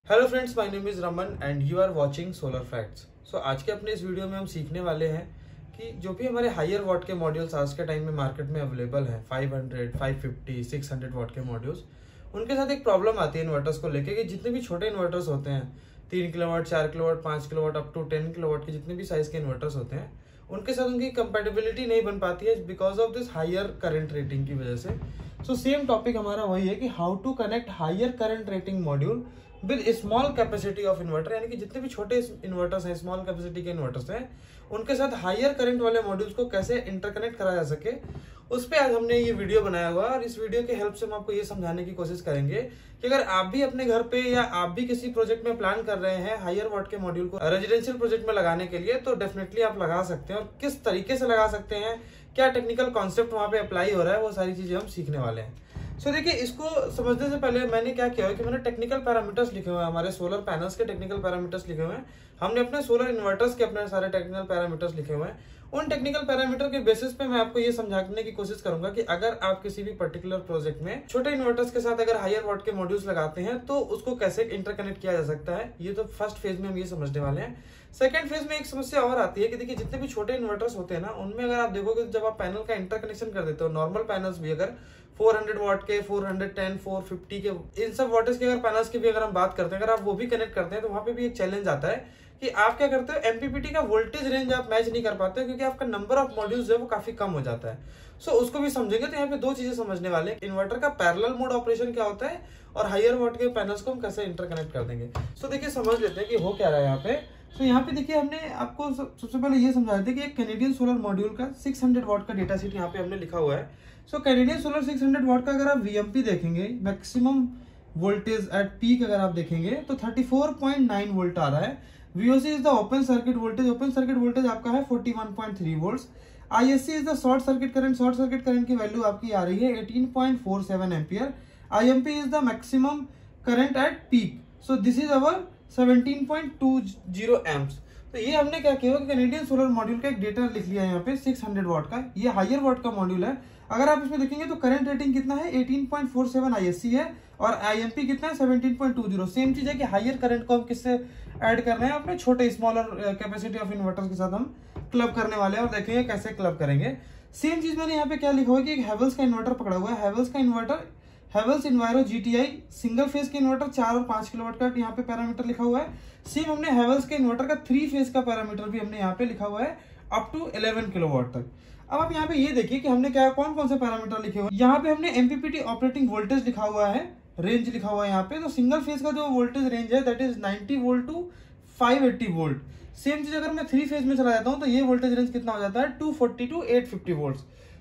Hello friends, my name is Raman and you are watching solar facts. So आज के अपने इस वीडियो में हम सीखने वाले हैं कि जो भी हमारे हायर वॉट के मॉड्यूल्स आज के टाइम में मार्केट में अवेलेबल हैं 500, 550, 600 वॉट के मॉड्यूल्स, उनके साथ एक प्रॉब्लम आती है इन्वर्टर्स को लेके कि जितने भी छोटे इन्वर्टर्स होते हैं 3 kilowatt, 4 kilowatt, 5 kilowatt up to 10 kilowatt के जितने भी साइज के इन्वर्टर्स होते हैं उनके साथ उनकी कंपैटिबिलिटी नहीं बन पाती है because of this higher current rating की वजह से। सो सेम टॉपिक हमारा वही है कि how to connect higher current rating module with small capacity of inverter, यानी कि जितने भी छोटे इन्वर्टर्स हैं, स्मॉल कैपेसिटी के इन्वर्टर्स हैं, उनके साथ हायर करंट वाले मॉड्यूल्स को कैसे इंटरकनेक्ट करा जा सके, उस पर आज हमने ये वीडियो बनाया हुआ है। और इस वीडियो के हेल्प से हम आपको ये समझाने की कोशिश करेंगे कि अगर आप भी अपने घर पे या आप भी किसी प्रोजेक्ट में प्लान कर रहे हैं हायर वॉट के मॉड्यूल को रेजिडेंशियल प्रोजेक्ट में लगाने के लिए, तो डेफिनेटली आप लगा सकते हैं। और किस तरीके से लगा सकते हैं, क्या टेक्निकल कॉन्सेप्ट वहां पे अप्लाई हो रहा है, वो सारी चीजें हम सीखने वाले हैं। सो देखिए, इसको समझने से पहले मैंने क्या किया है कि मैंने टेक्निकल पैरामीटर्स लिखे हुए हैं, हमारे सोलर पैनल्स के टेक्निकल पैरामीटर्स लिखे हुए हैं। हमने अपने सोलर इन्वर्टर्स के अपने सारे टेक्निकल पैरामीटर्स लिखे हुए हैं। उन टेक्निकल पैरामीटर के बेसिस पे मैं आपको ये समझाने की कोशिश करूंगा कि अगर आप किसी भी पर्टिकुलर प्रोजेक्ट में छोटे इन्वर्टर्स के साथ अगर हायर वॉट के मॉड्यूल्स लगाते हैं तो उसको कैसे इंटरकनेक्ट किया जा सकता है। ये तो फर्स्ट फेज में हम ये समझने वाले हैं। सेकंड फेज में एक समस्या और आती है कि देखिए, जितने भी छोटे इन्वर्टर्स होते हैं ना, उनमें अगर आप देखोगे जब आप पैनल का इंटरकनेक्शन कर देते हो, नॉर्मल पैनल्स भी अगर 400 वॉट के, 410, 450 के, इन सब वॉटेज के अगर पैनल्स की भी अगर हम बात करते हैं, अगर आप वो भी कनेक्ट करते हैं तो वहां पे भी एक चैलेंज आता है कि आप क्या करते हो, एमपीपीटी का वोल्टेज रेंज आप मैच नहीं कर पाते हो क्योंकि आपका नंबर ऑफ मॉड्यूल्स जो है वो काफी कम हो जाता है। सो उसको भी समझेंगे। तो यहाँ पे दो चीजें समझने वाले हैं, इन्वर्टर का पैरेलल मोड ऑपरेशन क्या होता है और हायर वॉट के पैनल्स को हम कैसे इंटरकनेक्ट कर देंगे। सो देखिए, समझ लेते हैं कि हो क्या रहा है यहाँ पे। तो यहाँ पे देखिए, हमने आपको सबसे पहले ये समझाया था कि एक कैनेडियन सोलर मॉड्यूल का 600 वॉट का डेटा शीट यहाँ पे हमने लिखा हुआ है। सो कैनेडियन सोलर 600 वॉट का अगर आप वीएमपी देखेंगे, मैक्सिमम वोल्टेज एट पीक अगर आप देखेंगे तो 34.9 वोल्ट आ रहा है। VOC is the open circuit voltage, open circuit voltage आपका है 41.3 volts. ISC is the short circuit current, short circuit current की वैल्यू आपकी आ रही है 18.47 ampere. IMP is the maximum current at peak, so this is our 17.20 amps. तो ये हमने क्या किया कि कैनेडियन सोलर मॉड्यूल का एक डेटा लिख लिया है यहाँ पे 600 वॉट का। ये हायर वॉट का मॉड्यूल है। अगर आप इसमें देखेंगे तो करंट रेटिंग कितना है, 18.47 ISC है और IMP कितना है, 17.20। सेम चीज है कि हायर करंट को हम किससे ऐड कर रहे हैं, अपने छोटे स्मॉलर कैपेसिटी ऑफ इन्वर्टर्स के साथ हम क्लब करने वाले हैं और देखेंगे कैसे क्लब करेंगे। सेम चीज मैंने यहाँ पे क्या लिखा हुआ है कि एक हेवल्स का इन्वर्टर पकड़ा हुआ है। हेवल्स का inverter, Havells इन्वायरो GTI single phase के इन्वर्टर 4 और 5 किलोवाट का यहाँ पे पैरामीटर लिखा हुआ है। सेम हमने हेवल्स के इन्वर्टर का 3 फेज का पैरामीटर भी हमने यहाँ पे लिखा हुआ है अप टू 11 किलोवाट तक। अब आप यहाँ पे ये देखिए कि हमने क्या कौन कौन से पैरामीटर लिखे हुए हैं। यहाँ पे हमने MPPT ऑपरेटिंग वोल्टेज लिखा हुआ है, रेंज लिखा हुआ है यहाँ पे। तो सिंगल फेज का जो वोल्टेज रेंज है that is 90 volt to 580 volt. Same चीज अगर मैं 3 फेज में चला जाता हूँ तो ये वोल्टेज रेंज कितना हो जाता है, 240 टू 850 वोल्ट।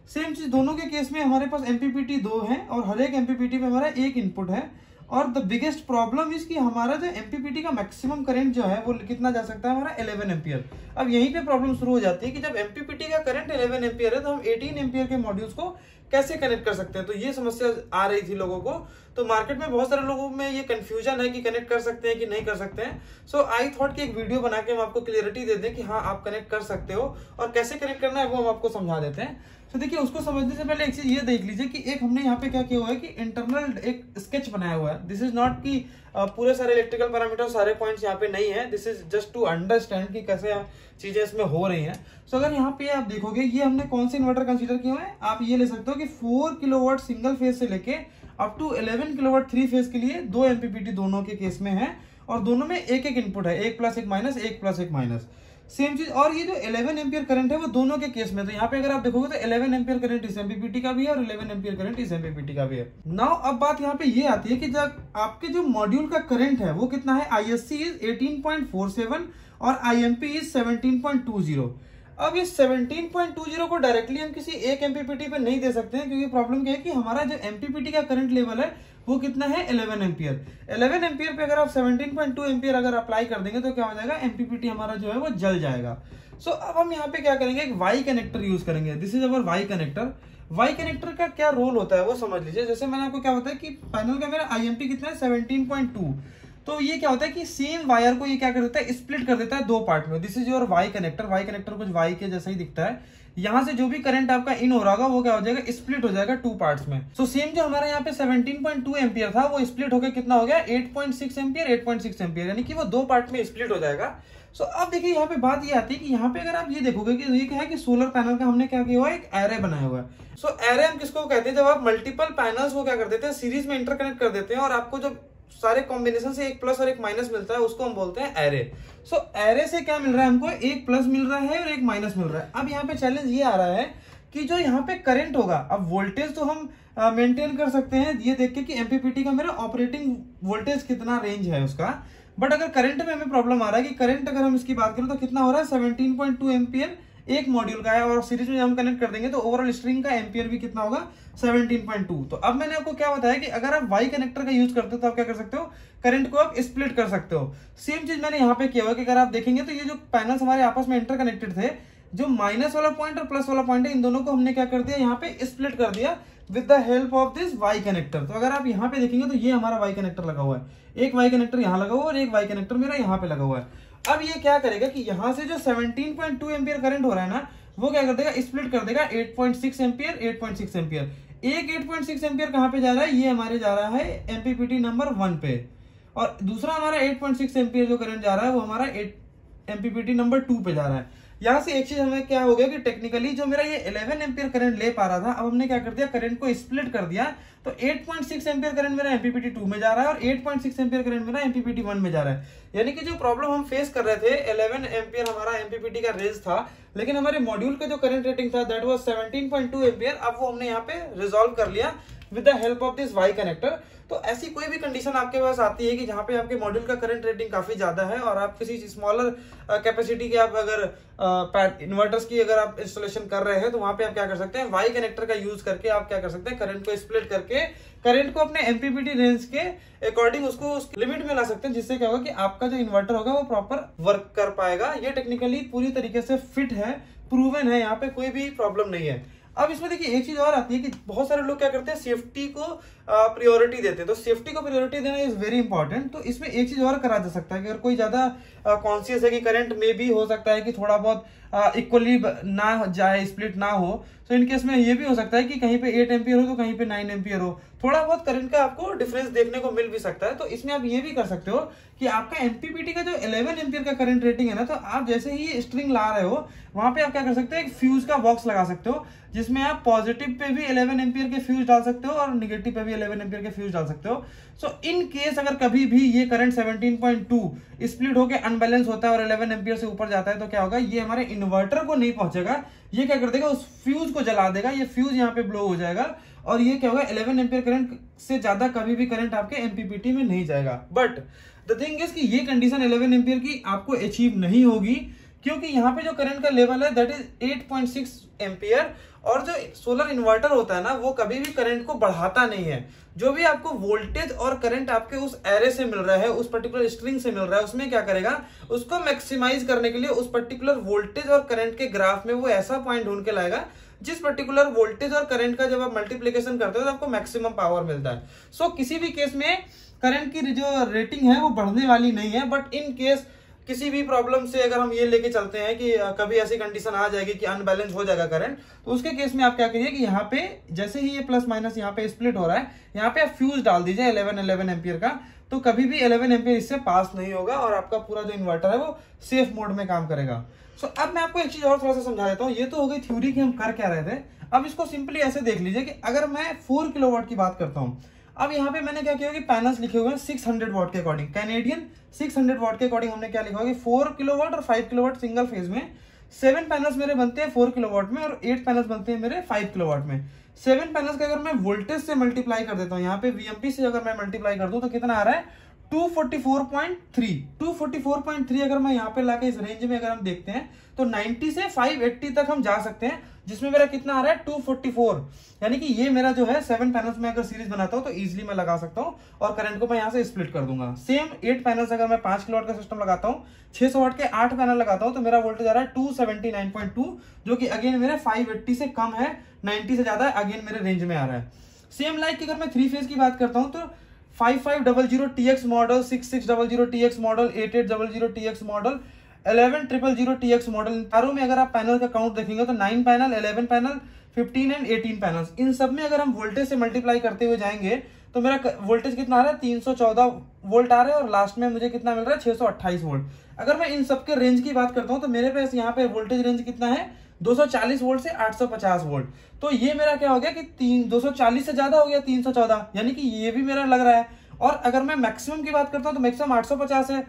सेम चीज दोनों के केस में हमारे पास MPPT 2 है और हर एक MPPT पे हमारा एक इनपुट है। और द बिगेस्ट प्रॉब्लम इज कि हमारा जो MPPT का मैक्सिमम करंट जो है वो कितना जा सकता है, हमारा 11 एम्पियर। अब यहीं पे प्रॉब्लम शुरू हो जाती है कि जब MPPT का करंट 11 एम्पियर है तो हम 18 एम्पियर के मॉड्यूल्स को कैसे कनेक्ट कर सकते हैं। तो ये समस्या आ रही थी लोगों को। तो मार्केट में बहुत सारे लोगों में ये कंफ्यूजन है कि कनेक्ट कर सकते हैं कि नहीं कर सकते हैं। सो आई थॉट कि एक वीडियो बना के हम आपको क्लियरिटी दे दें कि हाँ, आप कनेक्ट कर सकते हो और कैसे कनेक्ट करना है वो हम आपको समझा देते हैं। तो देखिए, उसको समझने से पहले एक चीज ये देख लीजिए कि एक हमने यहाँ पे क्या किया हुआ है कि इंटरनल एक स्केच बनाया हुआ है। दिस इज नॉट कि पूरे सारे इलेक्ट्रिकल पैरामीटर, सारे पॉइंट्स यहाँ पे नहीं है। This is just to understand कि कैसे चीजें इसमें हो रही हैं। सो अगर यहाँ पे आप देखोगे, ये हमने कौन से इन्वर्टर कंसीडर किया हुआ है, आप ये ले सकते हो कि 4 किलोवाट सिंगल फेज से लेके अप टू 11 किलोवाट 3 फेज के लिए 2 MPPT दोनों के केस में है और दोनों में एक एक इनपुट है, 1 plus 1 minus, 1 plus 1 minus. Same चीज। और ये जो 11 एम्पियर करंट है वो दोनों के केस में, तो यहाँ पे अगर आप देखोगे तो 11 एम्पियर करंट इस MPPT का भी है और 11 एम्पियर करंट इस MPPT का भी है। नाउ अब बात यहाँ पे ये आती है कि जब आपके जो मॉड्यूल का करंट है वो कितना है, ISC इज 18.47 और IMP इज 17.20। अब इस 17.20 को डायरेक्टली हम किसी एक MPPT पे नहीं दे सकते हैं क्योंकि प्रॉब्लम क्या है कि हमारा जो MPPT का करंट लेवल है वो कितना है, 11 एम्पियर। 11 एम्पियर पे अगर आप 17.2 एम्पियर अगर अप्लाई कर देंगे तो क्या हो जाएगा, MPPT हमारा जो है वो जल जाएगा। सो अब हम यहाँ पे क्या करेंगे, एक वाई कनेक्टर यूज करेंगे। This is our Y connector. Y connector का क्या रोल होता है वो समझ लीजिए। जैसे मैंने आपको क्या बताया कि पैनल का मेरा IMP कितना है, 17.2। तो ये क्या होता है कि सेम वायर को ये क्या कर देता है, स्प्लिट कर देता है दो पार्ट में। This is your Y connector. Y connector कुछ वाई के जैसा ही दिखता है। यहाँ से जो भी करंट आपका इन हो रहा होगा वो क्या हो जाएगा, स्प्लिट हो जाएगा टू पार्ट्स में। सो सेम जो हमारा यहाँ पे 17.2 एम्पियर था वो स्प्लिट होकर कितना हो गया, 8.6 एम्पियर, 8.6 एम्पियर, यानी कि वो दो पार्ट में स्प्लिट हो जाएगा। सो अब देखिए यहाँ पे बात ये आती है कि यहाँ पे अगर आप ये देखोगे कि ये क्या है कि सोलर पैनल का हमने क्या किया हुआ है, एक एरे बनाया हुआ है। सो एरे हम किसको कहते हैं, जब आप मल्टीपल पैनल्स को क्या कर देते हैं, सीरीज में इंटरकनेक्ट कर देते हैं और आपको जब सारे कॉम्बिनेशन से एक प्लस और एक माइनस मिलता है, उसको हम बोलते हैं एरे। सो एरे से क्या मिल रहा है हमको, एक प्लस मिल रहा है और एक माइनस मिल रहा है। अब यहाँ पे चैलेंज ये आ रहा है कि जो यहाँ पे करंट होगा, अब वोल्टेज तो हम मेंटेन कर सकते हैं ये देख के कि एमपीपीटी का मेरा ऑपरेटिंग वोल्टेज कितना रेंज है उसका, बट अगर करंट में हमें प्रॉब्लम आ रहा है कि करंट अगर हम इसकी बात करें तो कितना हो रहा है, 17.2 एम्पियर एक मॉड्यूल का है, और सीरीज में हम कनेक्ट कर देंगे तो ओवरऑल स्ट्रिंग का एम्पियर भी कितना होगा, 17.2। तो अब मैंने आपको क्या बताया कि अगर आप वाई कनेक्टर का यूज करते हो तो आप क्या कर सकते हो, करंट को आप स्प्लिट कर सकते हो। सेम चीज मैंने यहाँ पे किया हुआ कि अगर आप देखेंगे तो ये जो पैनल्स हमारे आपस में इंटरकनेक्टेड थे, जो माइनस वाला पॉइंट और प्लस वाला पॉइंट है, इन दोनों को हमने क्या कर दिया, यहाँ पे स्प्लिट कर दिया with the help of this Y connector. तो अगर आप यहाँ पे देखेंगे तो ये हमारा वाई कनेक्टर लगा हुआ है, एक वाई कनेक्टर यहाँ लगा हुआ है और एक वाई कनेक्टर मेरा यहाँ पे लगा हुआ है। अब ये क्या करेगा कि यहाँ से जो 17.2 एम्पियर करंट हो रहा है ना, वो क्या कर देगा, स्प्लिट कर देगा 8.6 एम्पियर, 8.6 एम्पियर। एक 8.6 एम्पियर कहाँ पे जा रहा है, ये हमारे जा रहा है एमपीपीटी नंबर 1 पे, और दूसरा हमारा 8.6 एम्पियर जो करंट जा रहा है वो हमारा एमपीपीटी नंबर 2 पे जा रहा है। यहाँ से एक चीज हमें क्या हो गया कि टेक्निकली जो मेरा ये 11 एम्पियर करंट ले पा रहा था, अब हमने क्या कर दिया, करंट को स्प्लिट कर दिया। तो 8.6 एम्पियर करंट मेरा एमपीपीटी 2 में जा रहा है और 8.6 एम्पियर करंट मेरा एमपीपीटी 1 में जा रहा है। यानी कि जो प्रॉब्लम हम फेस कर रहे थे, 11 एम्पियर हमारा एमपीपीटी का रेंज था, लेकिन हमारे मॉड्यूल का जो करंट रेटिंग था दैट वाज 17.2 एम्पियर। अब वो हमने यहाँ पे रिजॉल्व कर लिया with the help of this Y connector. तो ऐसी कोई भी कंडीशन आपके पास आती है कि जहां पे आपके मॉड्यूल का करंट रेटिंग काफी ज्यादा है और आप किसी स्मॉलर कैपेसिटी के आप अगर इन्वर्टर्स की अगर आप इंस्टॉलेशन कर रहे हैं, तो वहां पे आप क्या कर सकते हैं, वाई कनेक्टर का यूज करके आप क्या कर सकते हैं, करंट को स्प्लिट करके करंट को अपने एमपीपीटी रेंज के अकॉर्डिंग उसको उस लिमिट में ला सकते हैं, जिससे क्या होगा कि आपका जो इन्वर्टर होगा वो प्रॉपर वर्क कर पाएगा। ये टेक्निकली पूरी तरीके से फिट है, प्रूवन है, यहाँ पे कोई भी प्रॉब्लम नहीं है। अब इसमें देखिए एक चीज और आती है कि बहुत सारे लोग क्या करते हैं, सेफ्टी को प्रायोरिटी देते हैं। तो सेफ्टी को प्रायोरिटी देना इज वेरी इंपॉर्टेंट। तो इसमें एक चीज और करा जा सकता है कि अगर कोई ज्यादा कॉन्शियस है कि करंट में भी हो सकता है कि थोड़ा बहुत इक्वली ना जाए, स्प्लिट ना हो, तो इन केस में ये भी हो सकता है कि कहीं पे 8 एम्पियर हो तो कहीं पे 9 एम्पियर हो, थोड़ा बहुत करंट का आपको डिफरेंस देखने को मिल भी सकता है। तो इसमें आप ये भी कर सकते हो कि आपका एमपीपीटी का जो 11 एम्पियर का करंट रेटिंग है ना, तो आप जैसे ही स्ट्रिंग ला रहे हो वहां पे आप क्या कर सकते हो, एक फ्यूज का बॉक्स लगा सकते हो, जिसमें आप पॉजिटिव पे भी 11 एम्पियर के फ्यूज डाल सकते हो और नेगेटिव पे भी 11 एम्पियर के फ्यूज डाल सकते हो। सो इन केस अगर कभी भी ये करंट 17.2 स्प्लिट होकर अनबैलेंस होता है और 11 एम्पियर से ऊपर जाता है, तो क्या होगा, ये हमारे इन्वर्टर को नहीं पहुंचेगा, ये क्या कर देगा, उस फ्यूज को जला देगा, ये फ्यूज यहाँ पे ब्लो हो जाएगा और ये क्या होगा, 11 एम्पियर करंट से ज्यादा कभी भी करंट आपके एमपीपीटी में नहीं जाएगा। बट द थिंग इज कि ये कंडीशन 11 एम्पियर की आपको अचीव नहीं होगी, क्योंकि यहाँ पे जो करंट का लेवल है दैट इज 8.6 एम्पियर, और जो सोलर इन्वर्टर होता है ना, वो कभी भी करंट को बढ़ाता नहीं है। जो भी आपको वोल्टेज और करंट आपके उस एरे से मिल रहा है, उस पर्टिकुलर स्ट्रिंग से मिल रहा है, उसमें क्या करेगा, उसको मैक्सिमाइज करने के लिए उस पर्टिकुलर वोल्टेज और करंट के ग्राफ में वो ऐसा पॉइंट ढूंढ के लाएगा जिस पर्टिकुलर वोल्टेज और करंट का जब आप मल्टीप्लीकेशन करते हो तो आपको मैक्सिमम पावर मिलता है। सो किसी भी केस में करंट की जो रेटिंग है वो बढ़ने वाली नहीं है। बट इन केस किसी भी प्रॉब्लम से अगर हम ये लेके चलते हैं कि कभी ऐसी कंडीशन आ जाएगी कि अनबैलेंस हो जाएगा करंट, तो उसके केस में आप क्या करिए कि यहाँ पे जैसे ही ये प्लस माइनस यहाँ पे स्प्लिट हो रहा है, यहाँ पे आप फ्यूज डाल दीजिए 11 एम्पियर का, तो कभी भी 11 एम्पियर इससे पास नहीं होगा और आपका पूरा जो इन्वर्टर है वो सेफ मोड में काम करेगा। सो अब मैं आपको एक चीज और थोड़ा सा समझा देता हूँ। ये तो हो गई थ्योरी कि हम कर क्या रहे थे। अब इसको सिंपली ऐसे देख लीजिए कि अगर मैं 4 किलोवाट की बात करता हूँ, अब यहाँ पे मैंने क्या किया कि पैनल्स लिखे हुए हैं 600 वाट के अकॉर्डिंग, कैनेडियन 600 वाट के अकॉर्डिंग हमने क्या लिखा होगा कि 4 किलोवाट और 5 किलोवाट सिंगल फेज में 7 पैनल्स मेरे बनते हैं 4 किलोवाट में और 8 पैनल्स बनते हैं मेरे 5 किलोवाट में। 7 पैनल्स का अगर मैं वोल्टेज से मल्टीप्लाई कर देता हूँ, यहाँ पे वीएमपी से अगर मैं मल्टीप्लाई कर दूं तो कितना आ रहा है 244.3 अगर मैं यहाँ पे लाके इस रेंज में अगर हम देखते हैं तो 90 से 580 तक हम जा सकते हैं, जिसमें मेरा कितना आ रहा है 244। यानी कि ये मेरा जो है 7 पैनल्स में अगर सीरीज बनाता हूं तो इजीली मैं लगा सकता हूं और करंट को मैं यहाँ से स्प्लिट कर दूंगा। सेम 8 पैनल्स अगर मैं 5 किलोवाट का सिस्टम लगाता हूँ, 600 वाट के 8 पैनल लगाता हूं तो मेरा वोल्टेज आ रहा है 279.2, जो कि अगेन मेरे 580 से कम है, 90 से ज्यादा अगेन मेरे रेंज में आ रहा है। सेम लाइक अगर मैं 3 फेज की बात करता हूँ तो 5500TX model, 6600TX model, 8800TX model, 11000TX model. चारों में अगर आप पैनल का काउंट देखेंगे तो 9 पैनल, 11 पैनल, 15 एंड 18 पैनल्स, इन सब में अगर हम वोल्टेज से मल्टीप्लाई करते हुए जाएंगे तो मेरा वोल्टेज कितना आ रहा है, 314 वोल्ट आ रहा है, और लास्ट में मुझे कितना मिल रहा है, 628 वोल्ट। अगर मैं इन सब के रेंज की बात करता हूं तो मेरे पास यहाँ पे वोल्टेज रेंज कितना है, 240 वोल्ट से 850 वोल्ट। तो ये मेरा क्या हो गया कि 240 से ज्यादा हो गया 314, यानी कि ये भी मेरा लग रहा है। और अगर मैं मैक्सिमम की बात करता हूं तो मैक्सिमम 850 है,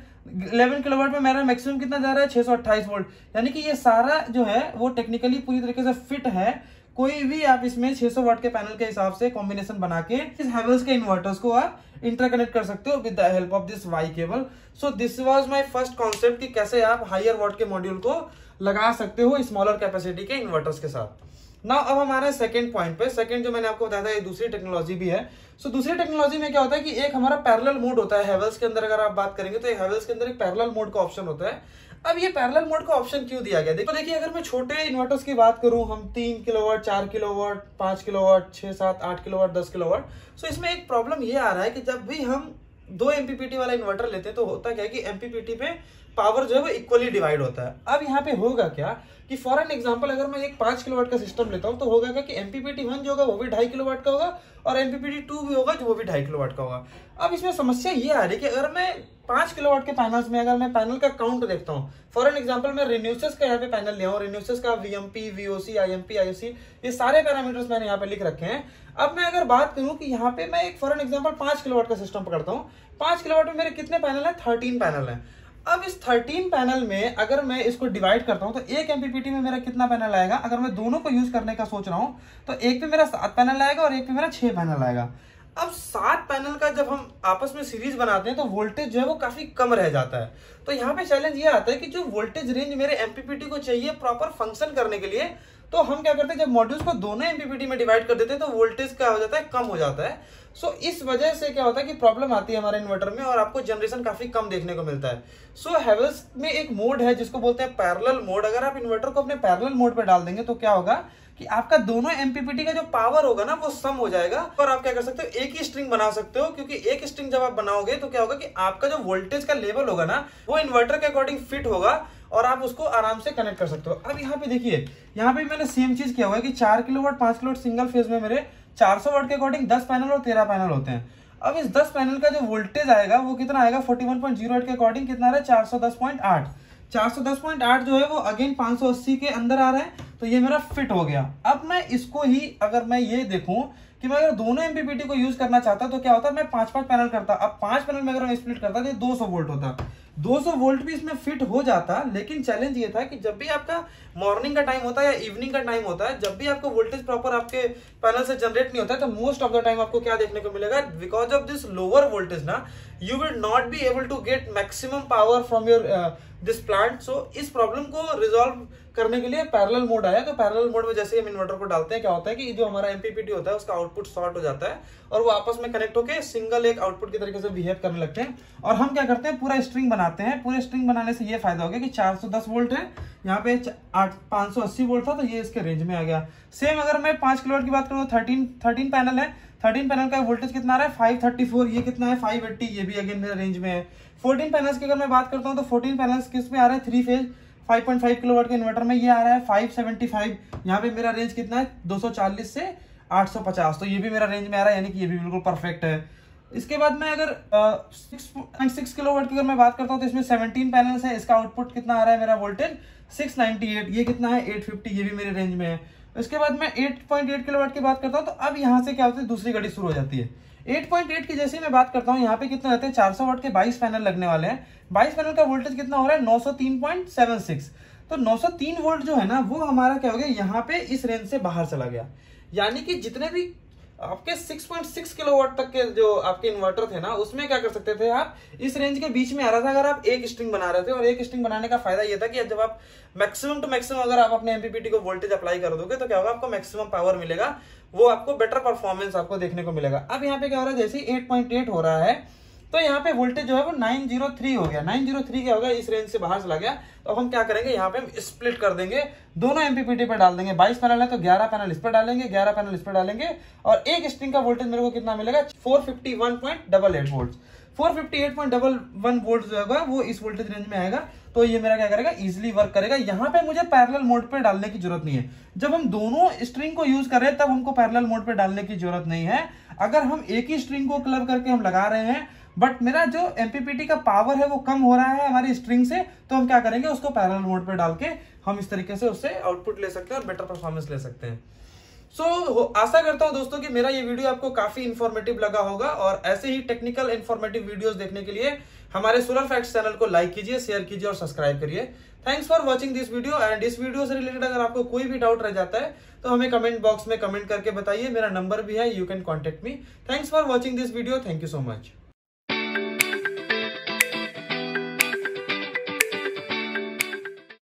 11 किलोवाट में मेरा मैक्सिमम कितना जा रहा है, 628 वोल्ट। यानी कि ये सारा जो है वो टेक्निकली पूरी तरीके से फिट है। कोई भी आप इसमें 600 वाट के पैनल के हिसाब से कॉम्बिनेशन बना के इस हैवेल्स के इन्वर्टर्स को आप इंटरकनेक्ट कर सकते हो with the help of this Y cable. So this was my first concept कि कैसे आप हायर वाट के मॉड्यूल को लगा सकते हो स्मॉलर कैपेसिटी के इन्वर्टर्स के साथ। नाउ अब हमारे सेकंड पॉइंट पे, सेकंड जो मैंने आपको बताया था ये दूसरी टेक्नोलॉजी भी है। सो दूसरी टेक्नोलॉजी में क्या होता है कि एक हमारा पैरेलल मोड होता है हैवेल्स के अंदर। अगर आप बात करेंगे तो हैवेल्स के अंदर एक पैरेलल मोड का ऑप्शन होता है। अब ये पैरेलल मोड का ऑप्शन क्यों दिया गया, देखिए अगर मैं छोटे इन्वर्टर्स की बात करूं, हम 3 kilowatt, 4 kilowatt, 5 kilowatt, 6, 7, 8 kilowatt, 10 kilowatt, so इसमें एक प्रॉब्लम ये आ रहा है कि जब भी हम 2 MPPT वाला इन्वर्टर लेते हैं तो होता क्या है कि MPPT पे पावर जो है वो इक्वली डिवाइड होता है। अब यहाँ पे होगा क्या कि फॉर एन एग्जांपल अगर मैं एक 5 किलोवाट का सिस्टम लेता हूं तो होगा क्या कि MPPT 1 जो होगा वो भी 2.5 किलोवाट का होगा, और MPPT 2 भी होगा जो वो भी 2.5 किलोवाट का होगा। अब इसमें समस्या ये आ रही है कि अगर मैं 5 किलोवाट के पैनल्स में अगर मैं पैनल का काउंट देखता हूँ, फॉर एन एग्जांपल मैं रेन्यूसेस का यहाँ पे पैनल लिया हूँ, रेन्यूसेस का VMP, VOC, IMP, IOC, ये सारे पैरामीटर्स मैंने यहाँ पे लिख रखे हैं। अब मैं अगर बात करूं कि यहाँ पे मैं एक फॉर एन एग्जांपल 5 किलोवाट का सिस्टम पकड़ता हूँ, 5 किलोवाट में मेरे कितने पैनल है, 13 पैनल है। अब इस 13 पैनल में अगर मैं इसको डिवाइड करता हूं तो एक MPPT में मेरा कितना पैनल आएगा, अगर मैं दोनों को यूज करने का सोच रहा हूं तो एक पे मेरा 7 पैनल आएगा और एक पे मेरा 6 पैनल आएगा। अब 7 पैनल का जब हम आपस में सीरीज बनाते हैं तो वोल्टेज जो है वो काफी कम रह जाता है। तो यहाँ पे चैलेंज ये आता है कि जो वोल्टेज रेंज मेरे MPPT को चाहिए प्रॉपर फंक्शन करने के लिए, तो हम क्या करते हैं जब मॉड्यूल्स को दोनों MPPT में डिवाइड कर देते हैं तो वोल्टेज क्या हो जाता है, कम हो जाता है। सो इस वजह से क्या होता है कि प्रॉब्लम आती है हमारे इन्वर्टर में और आपको जनरेशन काफी कम देखने को मिलता है। सो हैवेल्स में एक मोड है जिसको बोलते हैं पैरेलल मोड। अगर आप इन्वर्टर को अपने पैरेलल मोड पे डाल देंगे तो क्या होगा कि आपका दोनों MPPT का जो पावर होगा ना वो सम हो जाएगा, और आप क्या कर सकते हो, एक ही स्ट्रिंग बना सकते हो। क्योंकि एक स्ट्रिंग जब आप बनाओगे तो क्या होगा कि आपका जो वोल्टेज का लेवल होगा ना वो इन्वर्टर के अकॉर्डिंग फिट होगा और आप उसको आराम से कनेक्ट कर सकते हो। अब यहाँ पे देखिए, यहाँ पे मैंने सेम चीज किया हुआ है कि 4 किलोवाट 5 किलोवाट सिंगल फेज में मेरे 400 वाट के अकॉर्डिंग 10 पैनल और 13 पैनल होते हैं। अब इस 10 पैनल का जो वोल्टेज आएगा वो कितना आएगा, 41.08 के अकॉर्डिंग कितना आ रहा है, 410.8। 410.8 जो है वो अगेन 580 के अंदर आ रहा है, तो ये मेरा फिट हो गया। अब मैं इसको ही अगर मैं ये देखूं कि मैं अगर दोनों MPPT को यूज करना चाहता तो क्या होता, मैं 5-5 पैनल करता। अब 5 पैनल में अगर मैं स्प्लिट करता तो 200 वोल्ट होता, 200 वोल्ट भी इसमें फिट हो जाता। लेकिन चैलेंज ये था कि जब भी आपका मॉर्निंग का टाइम होता है या इवनिंग का टाइम होता है, जब भी आपको वोल्टेज प्रॉपर आपके पैनल से जनरेट नहीं होता है तो मोस्ट ऑफ द टाइम आपको क्या देखने को मिलेगा, because of this lower voltage ना you will not be able to get maximum power from your this plant. So इस प्रॉब्लम को रिजॉल्व करने के लिए पैरेलल मोड आया। तो पैरेलल मोड में जैसे हम इन्वर्टर को डालते हैं क्या होता है कि जो हमारा MPPT होता है उसका आउटपुट शॉर्ट हो जाता है और वो आपस में कनेक्ट होकर सिंगल एक आउटपुट की तरीके से बिहेव करने लगते हैं। और हम क्या करते हैं, पूरा स्ट्रिंग बनाते हैं। पूरे स्ट्रिंग बनाने से ये फायदा हो गया कि 410 वोल्ट है, यहाँ पे 580 वोल्ट था तो ये इसके रेंज में आ गया। सेम अगर मैं 5 किलोवाट की बात करूँ, 13 पैनल है, 13 पैनल का वोल्टेज कितना आ रहा है, 534, ये कितना है 580, ये भी अगेन मेरे रेंज में है। 14 पैनल्स की अगर मैं बात करता हूँ तो 14 पैनल्स किस में आ रहा है, 3 फेज 5.5 किलोवाट के इन्वर्टर में ये आ रहा है 575। यहाँ पे मेरा रेंज कितना है, 240 से 850, तो ये भी मेरा रेंज में आ रहा है, यानी कि ये भी बिल्कुल परफेक्ट है। इसके बाद मैं अगर 6 किलोवाट की अगर मैं बात करता हूँ तो इसमें 17 पैनल्स है, इसका आउटपुट कितना आ रहा है मेरा वोल्टेज 698, ये कितना है 850, ये भी मेरे रेंज में है। इसके बाद मैं 8.8 किलोवाट की बात करता हूँ तो अब यहाँ से क्या होता है, दूसरी घड़ी शुरू हो जाती है। 8.8 की जैसे मैं बात करता हूँ, यहाँ पे कितना रहते हैं, 400 वाट के 22 पैनल लगने वाले हैं। 22 पैनल का वोल्टेज कितना हो रहा है, 903.76। तो 903 वोल्ट जो है ना वो हमारा क्या हो गया, यहाँ पे इस रेंज से बाहर चला गया। यानी कि जितने भी आपके 6.6 किलोवाट तक के जो आपके इन्वर्टर थे ना उसमें क्या कर सकते थे आप, इस रेंज के बीच में आ रहा था अगर आप एक स्ट्रिंग बना रहे थे। और एक स्ट्रिंग बनाने का फायदा ये था कि जब आप मैक्सिमम टू मैक्सिमम अगर आप अपने MPPT को वोल्टेज अप्लाई कर दोगे तो क्या होगा, आपको मैक्सिमम पावर मिलेगा, वो आपको बेटर परफॉर्मेंस आपको देखने को मिलेगा। अब यहाँ पे क्या हो रहा है, जैसे 8.8 हो रहा है तो यहाँ पे वोल्टेज जो है वो 903 हो गया, 903 क्या हो गया, इस रेंज से बाहर चला गया। तो हम क्या करेंगे, यहाँ पे हम स्प्लिट कर देंगे, दोनों एमपीपीटी पे डाल देंगे। 22 पैनल है तो 11 पैनल इस पर डालेंगे, 11 पैनल इस पर डालेंगे, और एक स्ट्रिंग का वोल्टेज मेरे को कितना मिलेगा, 451.88 वोल्ट। 458.11 वोल्ट जो होगा वो इस वोल्टेज रेंज में आएगा। तो ये मेरा क्या करेगा, इजीली वर्क करेगा। यहाँ पे मुझे पैरेलल मोड पे डालने की जरूरत नहीं है। जब हम दोनों स्ट्रिंग को यूज कर रहे हैं तब हमको पैरेलल मोड पे डालने की जरूरत नहीं है। अगर हम एक ही स्ट्रिंग को क्लब करके हम लगा रहे हैं, बट मेरा जो एमपीपीटी का पावर है वो कम हो रहा है हमारी स्ट्रिंग से, तो हम क्या करेंगे, उसको पैरेलल मोड पे डाल के हम इस तरीके से उससे आउटपुट ले सकते हैं और बेटर परफॉर्मेंस ले सकते हैं। आशा करता हूं दोस्तों कि मेरा ये वीडियो आपको काफी इंफॉर्मेटिव लगा होगा, और ऐसे ही टेक्निकल इंफॉर्मेटिव वीडियोस देखने के लिए हमारे सोलर फैक्ट्स चैनल को लाइक कीजिए, शेयर कीजिए और सब्सक्राइब करिए। Thanks for watching this video. And इस वीडियो से रिलेटेड अगर आपको कोई भी डाउट रह जाता है तो हमें कमेंट बॉक्स में कमेंट करके बताइए, मेरा नंबर भी है, you can contact me. Thanks for watching this video, thank you so much.